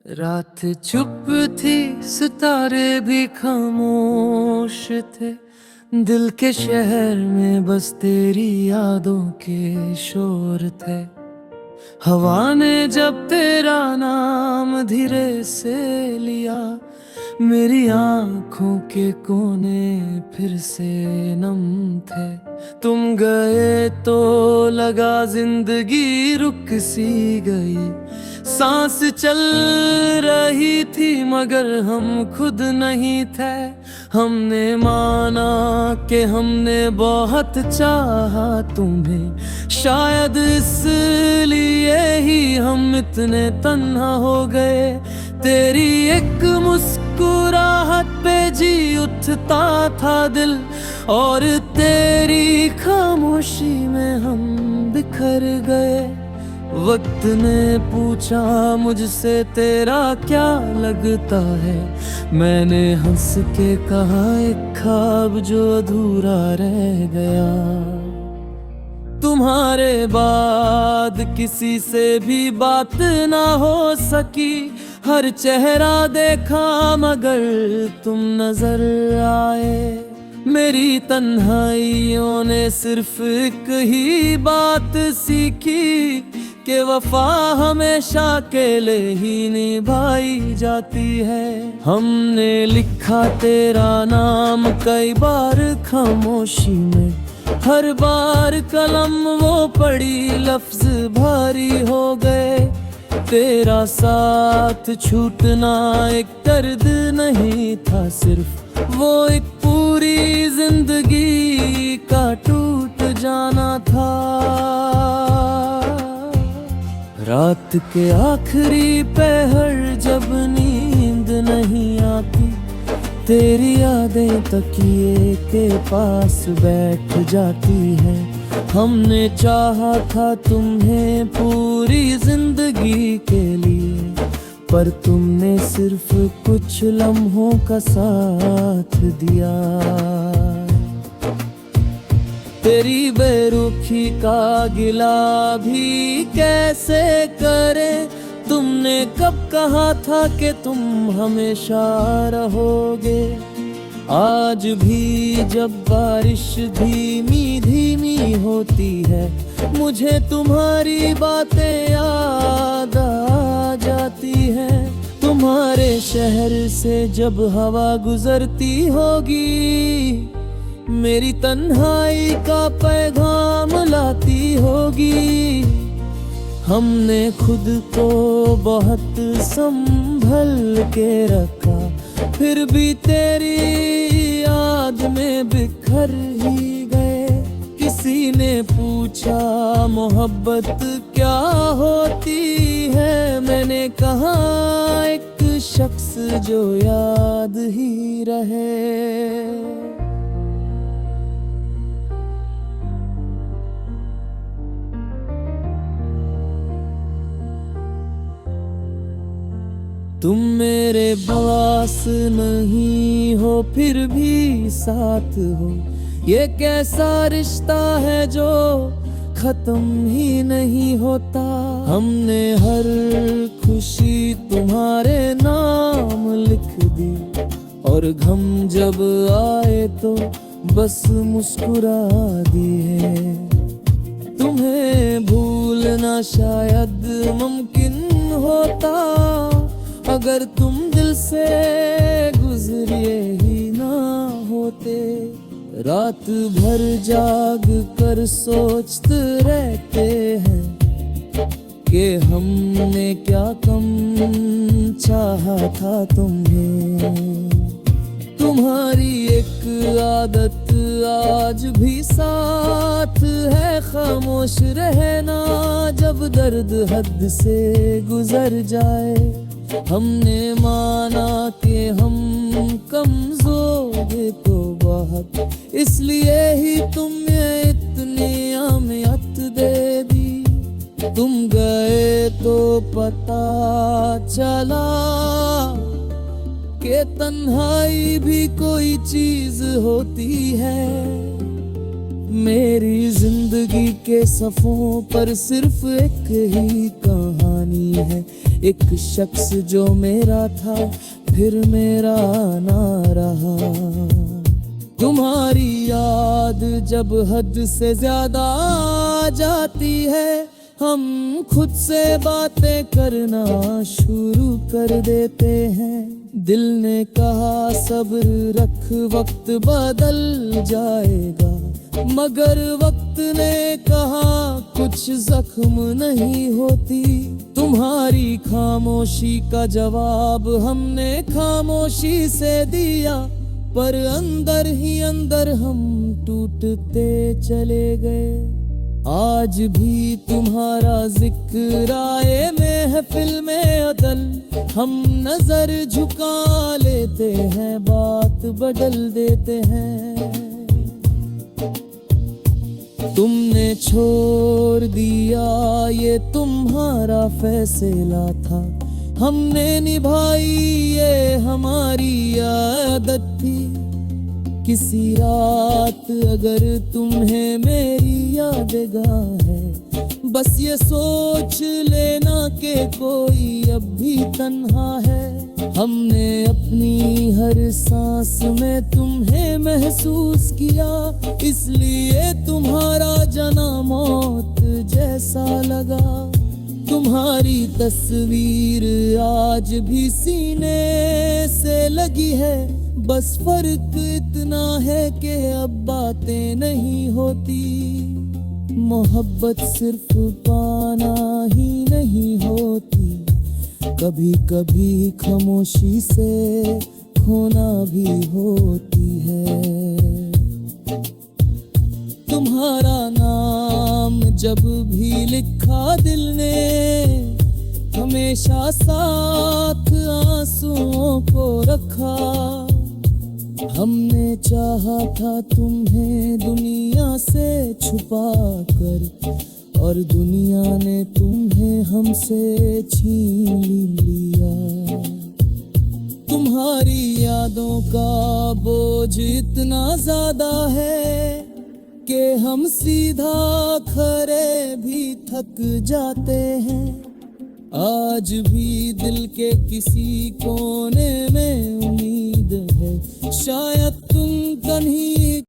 रात चुप थी, सितारे भी खामोश थे। दिल के शहर में बस तेरी यादों के शोर थे। हवा ने जब तेरा नाम धीरे से लिया, मेरी आंखों के कोने फिर से नम थे। तुम गए तो लगा जिंदगी रुक सी गई। सांस चल रही थी मगर हम खुद नहीं थे। हमने माना कि हमने बहुत चाहा तुम्हें, शायद इसलिए ही हम इतने तन्हा हो गए। तेरी एक मुस्कुराहट पे जी उठता था दिल, और तेरी खामोशी में हम बिखर गए। वक्त ने पूछा मुझसे तेरा क्या लगता है, मैंने हंस के कहा एक ख्वाब जो अधूरा रह गया। तुम्हारे बाद किसी से भी बात ना हो सकी, हर चेहरा देखा मगर तुम नजर आए। मेरी तन्हाइयों ने सिर्फ एक ही बात सीखी कि वफा हमेशा अकेले ही निभाई जाती है। हमने लिखा तेरा नाम कई बार खामोशी में, हर बार कलम वो पड़ी लफ्ज भारी हो गए। तेरा साथ छूटना एक दर्द नहीं था, सिर्फ वो एक पूरी जिंदगी का टूट जाना था। रात के आखिरी पहर जब नींद नहीं आती, तेरी यादें तकिए के पास बैठ जाती है। हमने चाहा था तुम्हें पूरी जिंदगी के लिए, पर तुमने सिर्फ कुछ लम्हों का साथ दिया। तेरी बेरुखी का गिला भी कैसे करे, तुमने कब कहा था कि तुम हमेशा रहोगे। आज भी जब बारिश धीमी धीमी होती है, मुझे तुम्हारी बातें याद आ जाती हैं। तुम्हारे शहर से जब हवा गुजरती होगी, मेरी तन्हाई का पैगाम लाती होगी। हमने खुद को बहुत संभल के रखा, फिर भी तेरी याद में बिखर ही गए। किसी ने पूछा मोहब्बत क्या होती है, मैंने कहा एक शख्स जो याद ही रहे। तुम मेरे पास नहीं हो फिर भी साथ हो, ये कैसा रिश्ता है जो खत्म ही नहीं होता। हमने हर खुशी तुम्हारे नाम लिख दी, और गम जब आए तो बस मुस्कुरा दिए। तुम्हें भूलना शायद मुमकिन होता, अगर तुम दिल से गुजरे ही ना होते। रात भर जाग कर सोचते रहते हैं कि हमने क्या कम चाहा था तुम्हें। तुम्हारी एक आदत आज भी साथ है, खामोश रहना जब दर्द हद से गुजर जाए। हमने माना कि हम कमजोर तो बहुत, इसलिए ही तुम्हें इतनी अहमियत दे दी। तुम गए तो पता चला कि तन्हाई भी कोई चीज होती है। मेरी जिंदगी के सफ़ों पर सिर्फ एक ही कहानी है, एक शख्स जो मेरा था फिर मेरा ना रहा। तुम्हारी याद जब हद से ज्यादा आ जाती है, हम खुद से बातें करना शुरू कर देते हैं। दिल ने कहा सब्र रख, वक्त बदल जाएगा, मगर वक्त ने कहा कुछ जख्म नहीं होती। तुम्हारी खामोशी का जवाब हमने खामोशी से दिया, पर अंदर ही अंदर हम टूटते चले गए। आज भी तुम्हारा जिक्र आए महफिल में अदल, हम नजर झुका लेते हैं, बात बदल देते हैं। तुमने छोड़ दिया ये तुम्हारा फैसला था, हमने निभाई ये हमारी आदत थी। किसी रात अगर तुम्हें मेरी यादगार है, बस ये सोच लेना कि कोई अब भी तन्हा है। हमने अपनी हर सांस में तुम्हें महसूस किया, इसलिए तुम्हारा जाना मौत जैसा लगा। तुम्हारी तस्वीर आज भी सीने से लगी है, बस फर्क इतना है कि अब बातें नहीं होती। मोहब्बत सिर्फ पाना ही नहीं होती, कभी कभी खामोशी से खोना भी होती है। तुम्हारा नाम जब भी लिखा दिल ने, हमेशा साथ आंसुओं को रखा। हमने चाहा था तुम्हें दुनिया से छुपा कर, और दुनिया ने तुम्हें हमसे छीन लिया। तुम्हारी यादों का बोझ इतना ज्यादा है कि हम सीधा खड़े भी थक जाते हैं। आज भी दिल के किसी कोने में उम्मीद है, शायद तुम कहीं